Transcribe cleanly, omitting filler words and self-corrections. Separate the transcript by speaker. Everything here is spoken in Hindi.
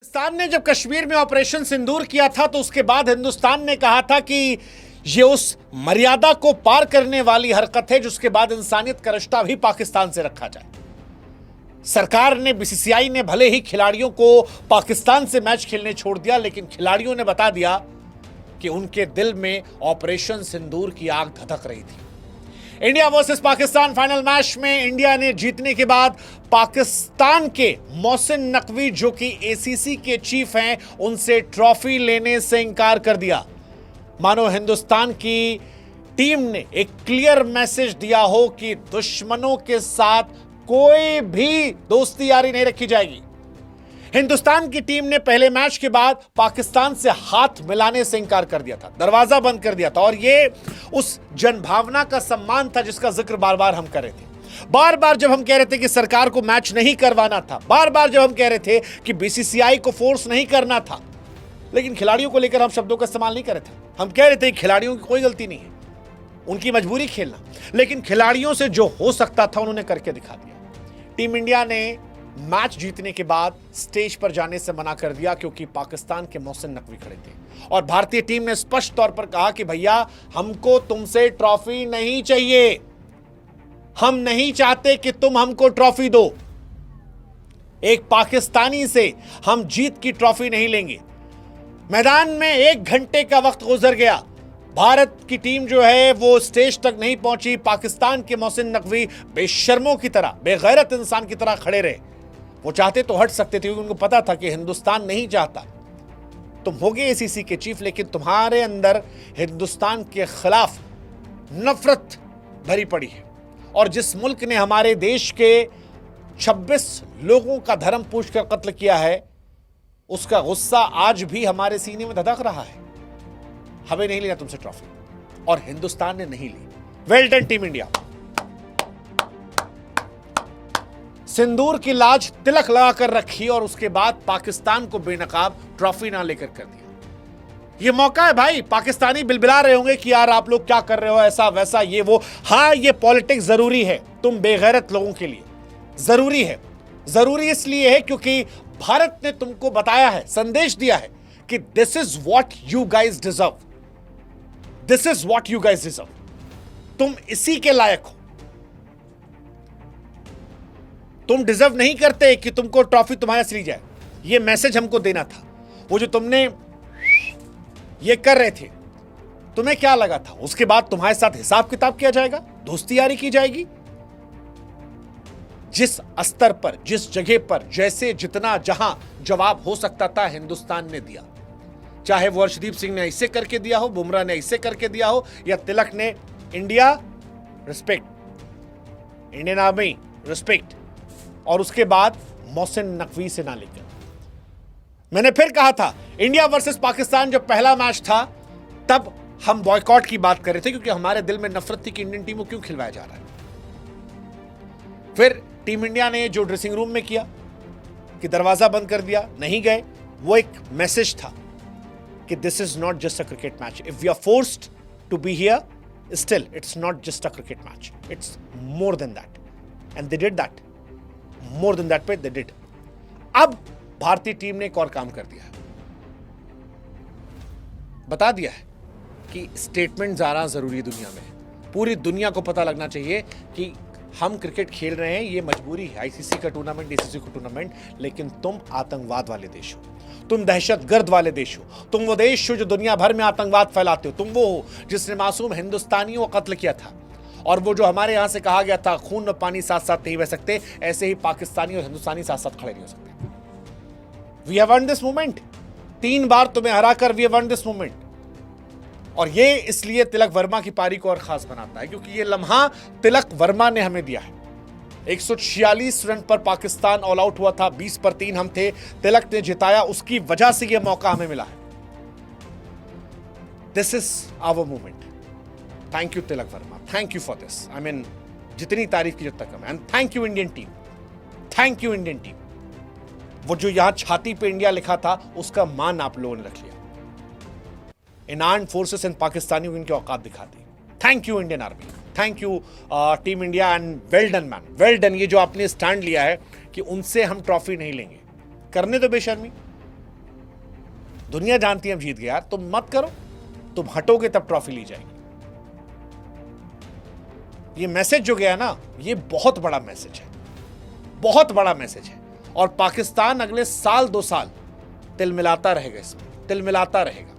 Speaker 1: पाकिस्तान ने जब कश्मीर में ऑपरेशन सिंदूर किया था तो उसके बाद हिंदुस्तान ने कहा था कि ये उस मर्यादा को पार करने वाली हरकत है जिसके बाद इंसानियत का रिश्ता भी पाकिस्तान से रखा जाए। सरकार ने, बीसीसीआई ने भले ही खिलाड़ियों को पाकिस्तान से मैच खेलने छोड़ दिया, लेकिन खिलाड़ियों ने बता दिया कि उनके दिल में ऑपरेशन सिंदूर की आग धधक रही थी। India versus Pakistan final match में इंडिया ने जीतने के बाद पाकिस्तान के मोहसिन नकवी, जो कि एसीसी के चीफ हैं, उनसे ट्रॉफी लेने से इंकार कर दिया। मानो हिंदुस्तान की टीम ने एक क्लियर मैसेज दिया हो कि दुश्मनों के साथ कोई भी दोस्ती यारी नहीं रखी जाएगी। हिंदुस्तान की टीम ने पहले मैच के बाद पाकिस्तान से हाथ मिलाने से इंकार कर दिया था, दरवाजा बंद कर दिया था, और यह उस जनभावना का सम्मान था जिसका जिक्र बार बार हम कर रहे थे। बार बार जब हम कह रहे थे कि सरकार को मैच नहीं करवाना था, बार बार जब हम कह रहे थे कि बीसीसीआई को फोर्स नहीं करना था, लेकिन खिलाड़ियों को लेकर हम शब्दों का इस्तेमाल नहीं कर रहे थे। हम कह रहे थे कि खिलाड़ियों की कोई गलती नहीं है, उनकी मजबूरी खेलना, लेकिन खिलाड़ियों से जो हो सकता था उन्होंने करके दिखा दिया। टीम इंडिया ने मैच जीतने के बाद स्टेज पर जाने से मना कर दिया क्योंकि पाकिस्तान के मोहसिन नकवी खड़े थे, और भारतीय टीम ने स्पष्ट तौर पर कहा कि भैया, हमको तुमसे ट्रॉफी नहीं चाहिए, हम नहीं चाहते कि तुम हमको ट्रॉफी दो। एक पाकिस्तानी से हम जीत की ट्रॉफी नहीं लेंगे। मैदान में 1 घंटे का वक्त गुजर गया, भारत की टीम जो है वो स्टेज तक नहीं पहुंची। पाकिस्तान के मोहसिन नकवी बेशर्मों की तरह, बेगैरत इंसान की तरह खड़े रहे। वो चाहते तो हट सकते थे क्योंकि उनको पता था कि हिंदुस्तान नहीं चाहता। तुम होगे एसीसी के चीफ, लेकिन तुम्हारे अंदर हिंदुस्तान के खिलाफ नफरत भरी पड़ी है, और जिस मुल्क ने हमारे देश के 26 लोगों का धर्म पूछकर कत्ल किया है, उसका गुस्सा आज भी हमारे सीने में धधक रहा है। हमें नहीं लेना तुमसे ट्रॉफी, और हिंदुस्तान ने नहीं ली। Well done team India. सिंदूर की लाज तिलक लगाकर रखी और उसके बाद पाकिस्तान को बेनकाब ट्रॉफी ना लेकर कर दिया। यह मौका है भाई। पाकिस्तानी बिलबिला रहे होंगे कि यार आप लोग क्या कर रहे हो, ऐसा वैसा ये वो। हाँ, ये पॉलिटिक्स जरूरी है तुम बेगैरत लोगों के लिए, जरूरी है। जरूरी इसलिए है क्योंकि भारत ने तुमको बताया है, संदेश दिया है कि this is what you guys deserve, this is what you guys deserve. तुम इसी के लायक हो। तुम डिजर्व नहीं करते कि तुमको ट्रॉफी तुम्हारे से ली जाए। यह मैसेज हमको देना था। वो जो तुमने ये कर रहे थे, तुम्हें क्या लगा था उसके बाद तुम्हारे साथ हिसाब किताब किया जाएगा, दोस्ती यारी की जाएगी? जिस स्तर पर, जिस जगह पर, जैसे जितना जहां जवाब हो सकता था, हिंदुस्तान ने दिया। चाहे वो अर्शदीप सिंह ने ऐसे करके दिया हो, बुमराह ने ऐसे करके दिया हो, या तिलक ने India respect, Indian army respect, और उसके बाद मोहसिन नकवी से ना लेकर। मैंने फिर कहा था, इंडिया वर्सेस पाकिस्तान जब पहला मैच था तब हम बॉयकॉट की बात कर रहे थे क्योंकि हमारे दिल में नफरत थी कि इंडियन टीम को क्यों खिलवाया जा रहा है। फिर टीम इंडिया ने जो ड्रेसिंग रूम में किया कि दरवाजा बंद कर दिया, नहीं गए, वो एक मैसेज था कि this is not just a cricket match. If we are forced to be here, still it's not just a cricket match, it's more than that, and they did that. More than that पे दे डिड। अब भारतीय टीम ने एक और काम कर दिया है, बता दिया है कि स्टेटमेंट ज्यादा जरूरी है दुनिया में। पूरी दुनिया को पता लगना चाहिए कि हम क्रिकेट खेल रहे हैं, ये मजबूरी है, आईसीसी का टूर्नामेंट, डीसीसी का टूर्नामेंट, लेकिन तुम आतंकवाद वाले देश हो, तुम दहशतगर्द वाले देश हो, तुम वो देश हो जो दुनिया भर में आतंकवाद फैलाते हो, तुम वो हो जिसने मासूम हिंदुस्तानियों को कत्ल किया था। और वो जो हमारे यहां से कहा गया था खून और पानी साथ साथ नहीं बह सकते, ऐसे ही पाकिस्तानी और हिंदुस्तानी साथ साथ खड़े नहीं हो सकते। We have earned this moment. 3 बार तुम्हें हराकर we have earned this moment. और ये इसलिए तिलक वर्मा की पारी को और खास बनाता है क्योंकि ये लम्हा तिलक वर्मा ने हमें दिया है। 146 रन पर पाकिस्तान ऑल आउट हुआ था, 20 पर 3 हम थे, तिलक ने जिताया, उसकी वजह से यह मौका हमें मिला है। This is our movement. Thank you Tilak Varma, thank you for this. I mean, जितनी तारीफ की जब तक कम है। And thank you Indian team, thank you Indian team. वो जो यहां छाती पे इंडिया लिखा था, उसका मान आप लोगों ने रख लिया। इन आर्म्ड फोर्सेस एंड पाकिस्तानियों की इनकी औकात दिखा दी। Thank you Indian army, thank you team India, and well done man, well done. ये जो आपने स्टैंड लिया है कि उनसे हम ट्रॉफी नहीं लेंगे, करने दो बेशर्मी, दुनिया जानती है हम जीत गए यार, तुम मत करो, तुम हटोगे तब ट्रॉफी ली जाएगी। ये मैसेज जो गया ना, ये बहुत बड़ा मैसेज है, बहुत बड़ा मैसेज है। और पाकिस्तान अगले साल 2 साल तिलमिलाता रहेगा, इसमें तिलमिलाता रहेगा।